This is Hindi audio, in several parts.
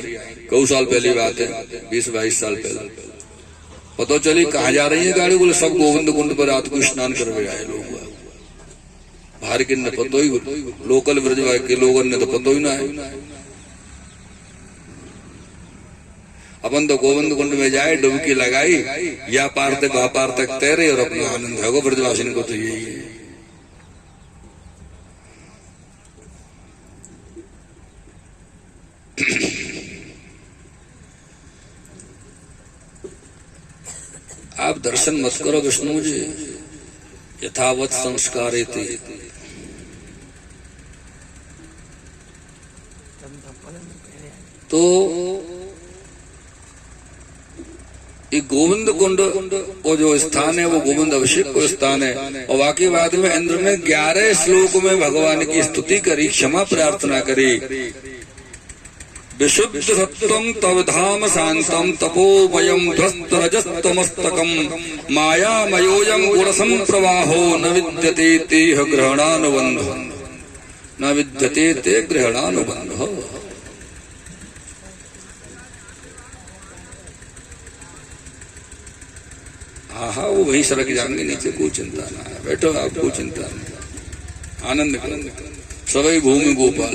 कई साल पहली बात है, 20-22 साल पहले। पता चली कहाँ जा रही है गाड़ी, बोले सब गोविंद कुंड पर रात को स्नान करके आए लोग। बाहर के न पतो ही, लोकल ब्रजवासी के लोगों ने तो पतो ही ना है। अपन तो गोविंद कुंड में जाए, डुबकी लगाई, या पार तक वहां पार तक तैरे और अपना आनंद है। वो ब्रजवासी को तो यही है। आप दर्शन मत करो विष्णु जी, यथावत संस्कारे थे। तो ये गोविंद कुंड वो जो स्थान है, वो गोविंद अभिषेक को स्थान है। और वाकई बाद में इंद्र ने 11 श्लोक में भगवान की स्तुति करी, क्षमा प्रार्थना करी। विशुद्ध सत्वं तव धाम शांतम तपोमयम ध्वस्त रजस्तमस्तकम मायामयोऽयं गुणसंप्रवाहो न विद्यते ते ग्रहणानुबंधो न विद्यते ते ग्रहणानुबंधो। हाँ, वो वही सड़क जाएंगे नीचे, कोई चिंता ना है। बैठो, आपको चिंता नहीं, आनंद करो। सवै भूमि गोपाल।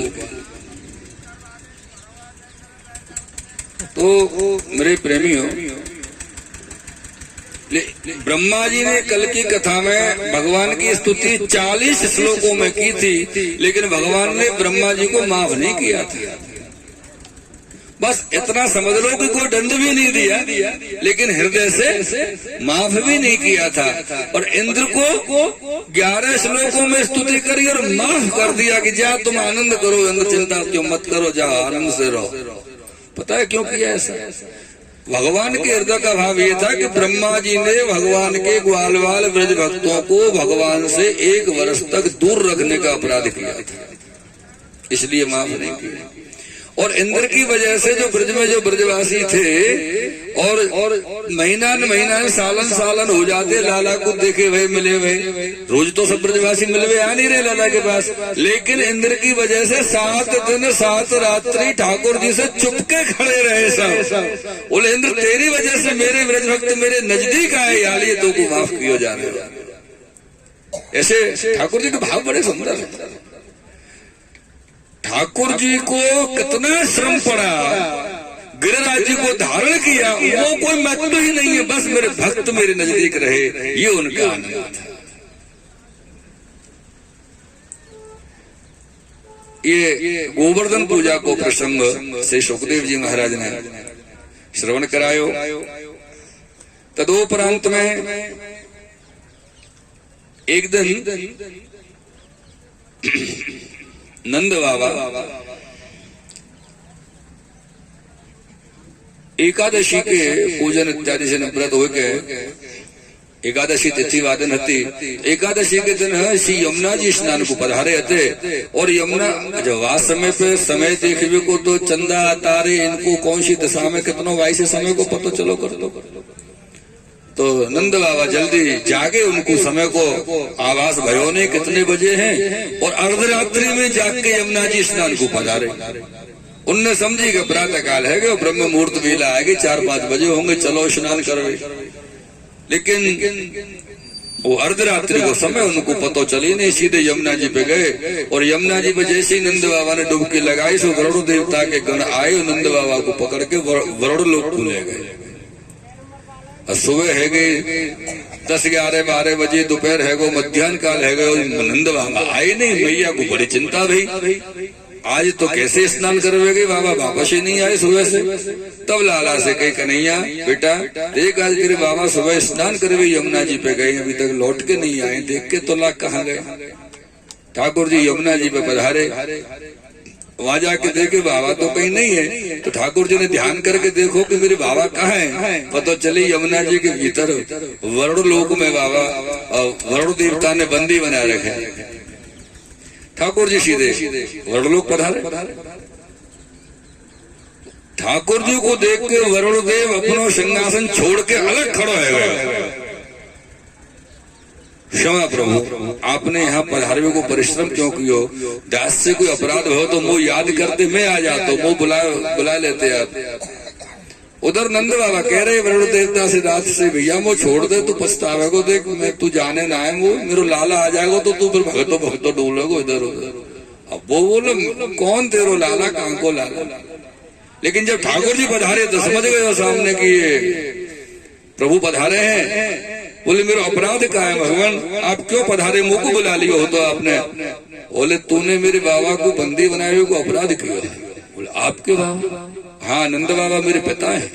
तो मेरे प्रेमियों, ब्रह्मा जी ने कल की कथा में भगवान की स्तुति 40 श्लोकों में की थी, लेकिन भगवान ने ब्रह्मा जी को माफ नहीं किया था। बस इतना समझ लो कि कोई दंड भी नहीं दिया, लेकिन हृदय से माफ भी नहीं किया था। और इंद्र को 11 श्लोकों में स्तुति करी और माफ कर दिया कि जा तुम आनंद करो, इंद्र चिंता क्यों मत करो, जा आनंद से रहो। पता है क्यों किया ऐसा? भगवान के हृदय का भाव ये था कि ब्रह्मा जी ने भगवान के ग्वाल बाल ब्रज भक्तों को भगवान से 1 वर्ष तक दूर रखने का अपराध किया था, इसलिए माफ नहीं किया। और इंद्र की वजह से जो ब्रज में जो ब्रजवासी थे और महीना सालन हो जाते लाला को देखे हुए मिले हुए। रोज तो सब ब्रजवासी मिले हुए आ नहीं रहे लाला के पास, लेकिन इंद्र की वजह से 7 दिन 7 रात्रि ठाकुर जी से चुपके खड़े रहे सब। बोले इंद्र तेरी वजह से मेरे ब्रज भक्त मेरे नजदीक आए, याली तो को माफ किया जा रहा। ऐसे ठाकुर जी के भाव बड़े सुंदर है। ठाकुर जी को कितना श्रम पड़ा, गिरिराज जी को धारण किया, वो कोई महत्व ही नहीं है, बस मेरे भक्त मेरे नजदीक रहे, ये उनका आनंद था। ये गोवर्धन पूजा को प्रसंग से सुखदेव जी महाराज ने श्रवण करायो। तदोपरांत में एक दिन नंद बाबा एकादशी के पूजन इत्यादि से निवृत्त हो गए। एकादशी तिथि वादन हती। एकादशी के दिन श्री यमुना जी स्नान को पधारे थे। और यमुना जब वास समय पे समय देखने को तो चंदा तारे इनको कौन सी दिशा में कितनों वाई से समय को पता चलो कर दो। तो नंद बाबा जल्दी जागे, उनको समय को आवास भयो ने कितने बजे हैं, और अर्धरात्रि में जाग के यमुना जी स्नान को पधारे। उनने समझी कि प्रातः काल है, ब्रह्म मुहूर्त वेला आएगी, 4-5 बजे होंगे, चलो स्नान करो। लेकिन वो अर्धरात्रि को समय उनको पता चली नहीं, सीधे यमुना जी पे गए। और यमुना जी पे जैसे ही नंद बाबा ने डुबकी लगाई, सो वरुण देवता के गण आए, नंद बाबा को पकड़ के वरुण लोक को ले गए। सुबह है गई 10-11-12 बजे, दोपहर है गो, मध्यान्ह काल है गए, नंद बाबा आए नहीं। मैया को बड़ी चिंता भई, आज तो कैसे स्नान करवेगे, बाबा वापस ही नहीं आए सुबह से। तब लाला से कही कन्हैया बेटा देख, आज तेरे बाबा सुबह स्नान करवे यमुना जी पे गए, अभी तक लौट के नहीं आए, देख के तो लाख कहाँ गए। ठाकुर जी यमुना जी पे पधारे, वहां जाके देखे बाबा तो कहीं नहीं है। तो ठाकुर जी ने ध्यान करके देखो कि मेरे बाबा कहाँ है। पता चली यमुना जी के भीतर वरुण लोक में बाबा वरुण देवता ने बंदी बना रखे। ठाकुर जी सीधे वरुण लोक पधारे। ठाकुर जी को देख के वरुण देव अपना सिंहासन छोड़ के अलग खड़ो है, क्षमा प्रभु, आपने यहाँ पधारवे को परिश्रम क्यों कियो? दास से कोई अपराध हो तो मुँह याद करते मैं आ जाता, मुँह बुला लेते आप। उधर नंद बाबा कह रहे वरुण देवता से दास से, भैया वो छोड़ दे, तू पछतावे को देख, मैं तू जाने ना है, वो मेरा लाला आ जाएगा तो तू फिर भगतो डोलेगो इधर उधर। अब वो बोले कौन तेरो लाला, कहाँ को लाला? लेकिन जब ठाकुर जी पधारे तो समझ गए सामने की प्रभु पधारे हैं। बोले मेरा अपराध क्या है भगवान, आप क्यों पधारे, मुँह को बुला लिया हो तो आपने? बोले तूने मेरे बाबा को बंदी बनाए को अपराध किया। बोले आपके बाबा? हाँ, नंद बाबा मेरे पिता है।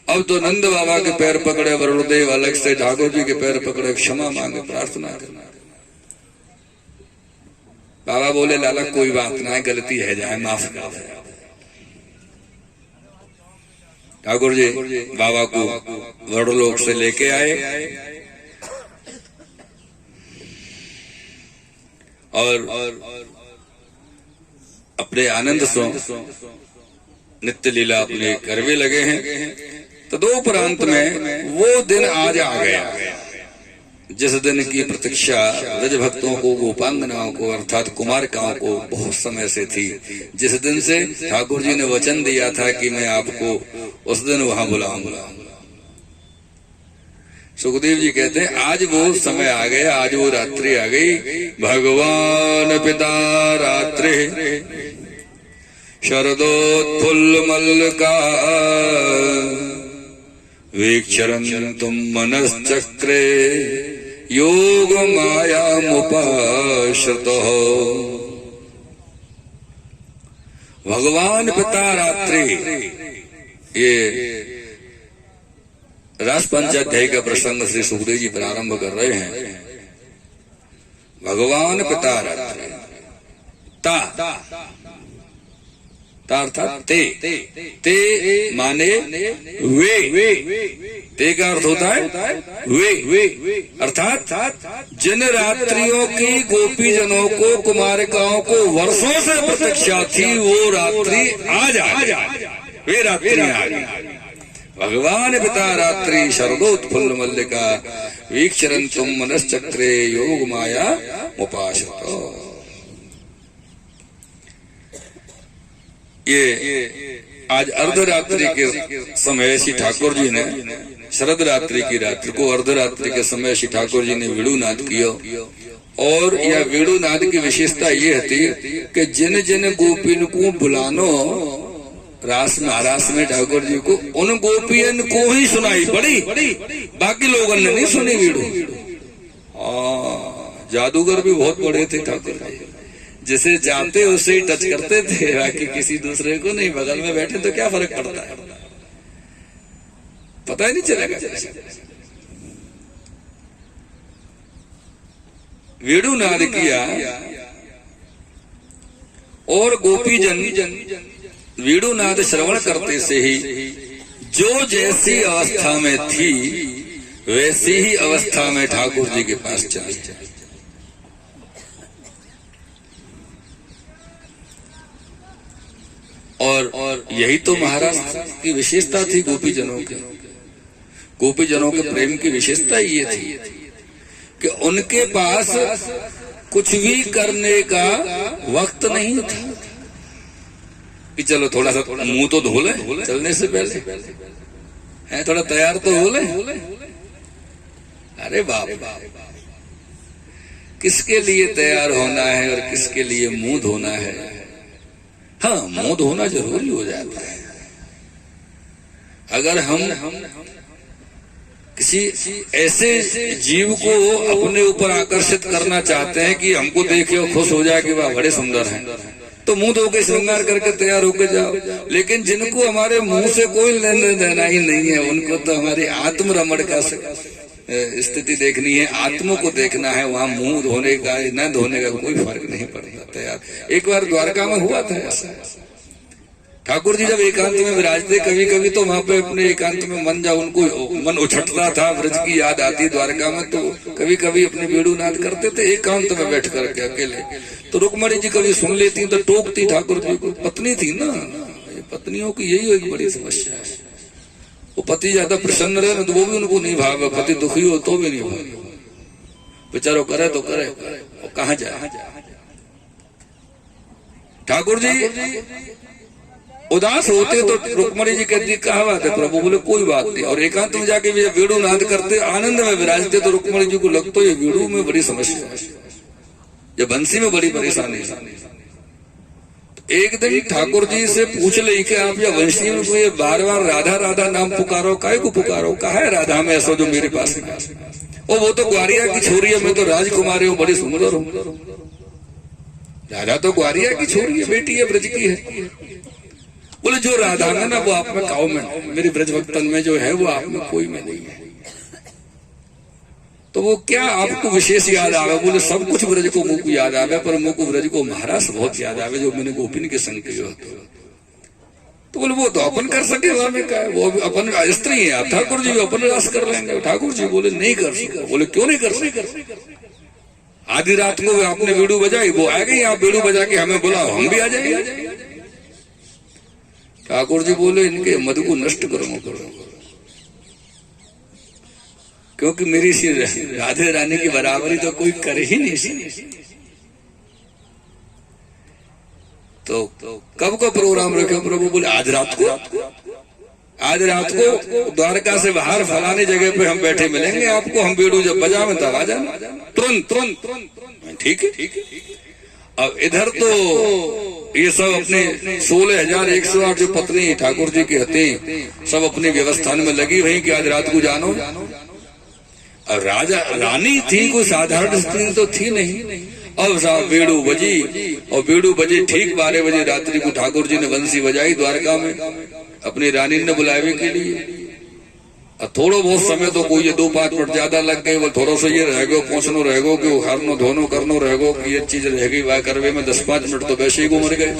अब तो नंद बाबा के पैर पकड़े वरुणदेव, अलग से ठाकुर जी के पैर पकड़े, क्षमा मांगे, प्रार्थना करना। बाबा बोले लाला कोई बात ना है, गलती है जाए, माफ कर दे। ठाकुर जी बाबा को वरुणलोक से लेके आए और अपने आनंद सो नित्य लीला अपने करवे लगे हैं। तो दो प्रांत में वो दिन आज आ गया जिस दिन की प्रतीक्षा ब्रज भक्तों को, गोपांगनाओं को अर्थात कुमारिकाओं को बहुत समय से थी। जिस दिन से ठाकुर जी ने वचन दिया था कि मैं आपको उस दिन वहां बुलाऊंगा। सुखदेव जी कहते हैं आज वो समय आ गया, आज वो रात्रि आ गई। भगवान पिता रात्रि शरदोत्फुल्ल मल्लिका वीक्षरन्तुम मनश्चक्रे योग मायामुपाश्रितः। भगवान पिता रात्रि, ये रास पंचाध्याय का प्रसंग श्री सुखदेव जी प्रारंभ कर रहे हैं। भगवान पिता रात्रि, अर्थात ते माने वे, ते का अर्थ होता है वे, अर्थात जिन रात्रियों की गोपी जनों को, कुमारिकाओं को वर्षों से प्रतीक्षा थी, वो रात्रि आज वे रात्रि आ गई। भगवान पिता रात्रि शरदोत्फुल्ल मल्लिका वीक्षरन्तुम मनश्चक्रे योग माया उपाश्रितः। ये आज अर्धरात्रि के समय श्री ठाकुर जी ने, शरद रात्रि की रात्रि को अर्धरात्रि के समय श्री ठाकुर जी ने वेणुनाद किया। और यह वेणुनाद की विशेषता ये थी कि जिन जिन गोपिन को बुलानो रास महारास में ठाकुर जी को, उन गोपियन को ही सुनाई पड़ी, बाकी लोगों ने नहीं सुनी वेणु। जादूगर भी बहुत बड़े थे ठाकुर जी, जिसे जानते उसे ही टच करते थे, बाकी किसी दूसरे को नहीं। बगल में बैठे तो क्या फर्क पड़ता है, पता ही नहीं चलेगा। वेणुनाद किया और गोपीजन वेणुनाद श्रवण करते से ही जो जैसी अवस्था में थी वैसी ही अवस्था में ठाकुर जी के पास चली। और यही तो महाराज की विशेषता थी गोपीजनों के। गोपीजनों के प्रेम की विशेषता ये थी कि उनके पास कुछ भी करने का वक्त नहीं था कि चलो थोड़ा सा मुंह तो धो ले चलने से पहले, है थोड़ा तैयार तो हो ले। अरे बाप, किसके लिए तैयार होना है और किसके लिए मुंह धोना है? हाँ, मुंह धोना जरूरी हो जाता है। अगर हम किसी ऐसे जीव को अपने ऊपर आकर्षित करना चाहते हैं कि हमको देखे और खुश हो जाए कि वाह बड़े सुंदर हैं, तो मुंह धो के श्रृंगार करके तैयार होकर जाओ। लेकिन जिनको हमारे मुंह से कोई लेना देना ही नहीं है, उनको तो हमारी आत्म रमण का स्थिति देखनी है, आत्मा को देखना है। वहां मुंह धोने का न धोने का कोई फर्क नहीं पड़ता यार। एक बार द्वारका में हुआ था ऐसा। ठाकुर जी जब एकांत में विराजते, कभी कभी तो वहां पे अपने एकांत में उनको मन उछटता था, ब्रज की याद आती द्वारका में, तो कभी कभी अपने वेणुनाद करते थे एकांत में बैठ करके अकेले। तो रुक्मणी जी कभी सुन लेती तो टोकती ठाकुर जी को। पत्नी थी ना, पत्नियों की यही एक बड़ी समस्या है। वो पति ज्यादा प्रसन्न रहे ना तो वो भी उनको नहीं भावे, पति दुखी हो तो भी नहीं भावे। बेचारो करे तो करे, और कहाँ जाए। ठाकुर जी उदास होते तो रुक्मणी जी कहती कहा बात है प्रभु, बोले कोई बात नहीं। और एकांत में जाके वीणु नाद करते आनंद में विराजते तो रुक्मणी जी को लगता ये वीणु में बड़ी समस्या है, ये बंसी में बड़ी परेशानी है। एक दिन ठाकुर जी से पूछ ले कि आप या वंशी में कोई बार बार राधा राधा नाम पुकारो, काय को पुकारो, कहा है राधा में ऐसा जो मेरे पास है? और वो तो ग्वारिया की छोरी है, मैं तो राजकुमारी हूँ, बड़ी सुंदर हूँ। राधा तो ग्वारिया की छोरी है, बेटी है, ब्रज की है। बोले जो राधा है ना वो आप में काऊ में, मेरे ब्रज भक्तन में जो है वो आप में कोई में नहीं है। तो वो क्या आपको विशेष याद आवे? बोले सब कुछ ब्रज को मुझको याद आवे, पर मुझको ब्रज को महाराज बहुत याद आवे जो मैंने गोपिन के संग किया। तो बोले वो तो अपन कर सके, हमें क्या है, वो अपन स्त्री है, ठाकुर जी अपन रास कर लेंगे। ठाकुर जी बोले नहीं कर सकते। बोले क्यों नहीं कर सकते? आधी रात को आपने वीणु बजाई, वो आ गई, आप वीणु बजा के हमें बुलाओ, हम भी आ जाएंगे। ठाकुर जी बोले इनके मद को नष्ट करो, क्योंकि मेरी सी राधे रानी की बराबरी तो कोई कर ही नहीं। तो कब का प्रोग्राम रखे प्रभु? बोले आज रात को, आज रात को द्वारका से बाहर फलानी जगह पे हम बैठे मिलेंगे आपको, हम वीणु जब बजावे तब आ जाना तुरंत तुरंत। ठीक है। अब इधर तो ये सब अपने 16,108 जो पत्नी ठाकुर जी की हती सब अपनी व्यवस्था में लगी हुई कि आज रात को जानो। और राजा रानी थी, कोई साधारण स्त्री तो थी नहीं। अब साहब वीणु बजी, और वीणु बजी ठीक 12 बजे रात्रि को ठाकुर जी ने बंसी बजाई द्वारका में अपनी रानी ने बुलावे के लिए। और थोड़ा बहुत समय तो कोई ये 2-5 मिनट ज्यादा लग गए, वो थोड़ा सा ये रह गो पहुंचनो रह गो कि हरनो धोनो करनो रह गो कि ये चीज रह गई, वह करवे में 10-5 मिनट तो वैसे ही गुमर गए।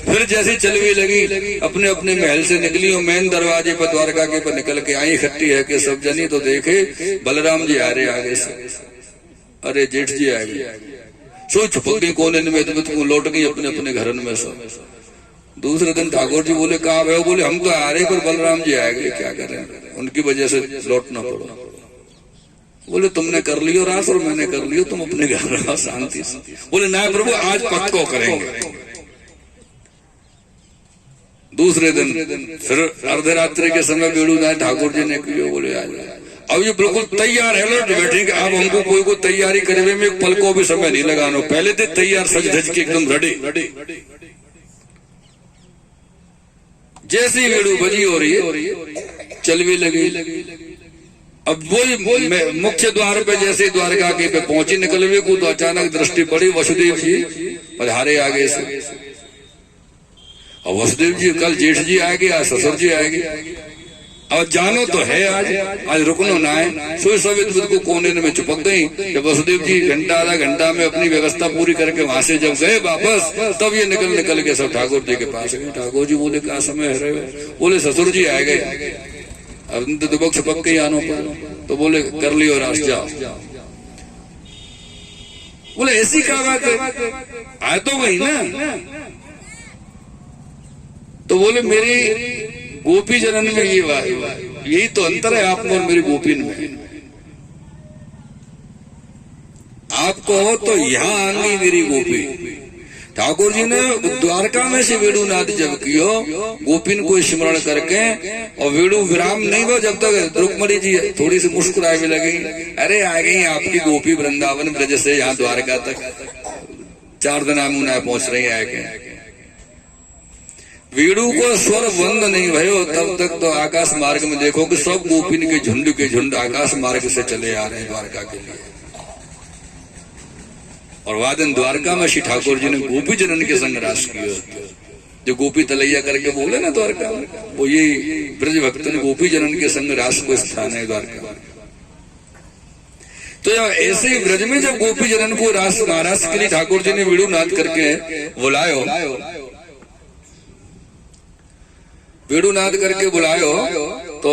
फिर जैसी चलवी लगी अपने अपने महल से निकली और मेन दरवाजे पर द्वारका के पर निकल के आई, इकट्ठी है कि सब जनी तो देखे बलराम जी आ रहे आगे से, अरे जेठ जी आ गए, सो छुपक गई कोने में, लौट गई अपने अपने घर में सब। दूसरे दिन ठाकुर जी बोले कहा है? बोले हम तो आ रहे पर बलराम जी आ गए, क्या करें, उनकी वजह से लौटना पड़ा। बोले तुमने कर लियो रास और मैंने कर लियो, तुम अपने घर रहो शांति से। बोले ना प्रभु आज पक्को करेंगे। दूसरे दिन फिर अर्धरात्रि के समय वीणु नाथ ठाकुर जी ने किया। बोले आज अब ये बिल्कुल तैयार है, लौट बैठेंगे। अब हमको कोई को तैयारी करने में एक पल को भी समय नहीं लगाना, पहले थे तैयार सज धज के एकदम रेडी। जैसी वीणु बजी हो रही है चलवी लगी। अब वही मुख्य द्वार पे जैसे द्वारका के पे पहुंची निकलवे को तो अचानक दृष्टि पड़ी वसुदेव जी पधारे आगे से। और वसुदेव जी कल जेठ जी आएंगे, आज ससुर जी आएंगे। और जानो तो है आज रुकनो ना है। सोई सब इधर को कोने में चिपक गई। जब वसुदेव जी घंटा आधा घंटा में अपनी व्यवस्था पूरी करके वहां से जब गए वापस, तब ये निकल के सब ठाकुर जी के पास गए। ठाकुर जी बोले क्या समय है रहे? बोले ससुर जी आ गए। अब दुबक छपक के आनो पर तो बोले कर लियो रास जाओ। बोले ऐसी क्या बात है, आए तो वही ना। तो बोले मेरी गोपी जनन में ये बात, यही तो अंतर है आप में और मेरी गोपी में। आपको हो तो यहाँ आ गई मेरी गोपी। ठाकुर जी ने द्वारका में से वेणु नाद जब कियो, गोपिन को स्मरण करके, और वेणु विराम नहीं हुआ जब तक रुक्मणी जी थोड़ी सी मुस्कुराने लगी। अरे आ गई आपकी गोपी वृंदावन ब्रज से यहाँ द्वारका तक 4 दिन मुना पहुंच रही है। वीणु को स्वर बंद नहीं भयो तब तक तो आकाश मार्ग में देखो कि सब गोपिन के झुंड आकाश मार्ग से चले आ रहे हैं द्वारका के लिए। और वादन द्वारका में श्री ठाकुर जी ने गोपी जनन के संग रास किया। जो गोपी तलैया करके बोले ना द्वारका में, वो ये ब्रज भक्तन गोपी जनन के संग रास को स्थान है द्वारका। तो ऐसे ही ब्रज में जब गोपी जनन को रास महाराज के लिए ठाकुर जी ने वीणु नाद करके बुलायो, वेणु नाद करके बुलायो, तो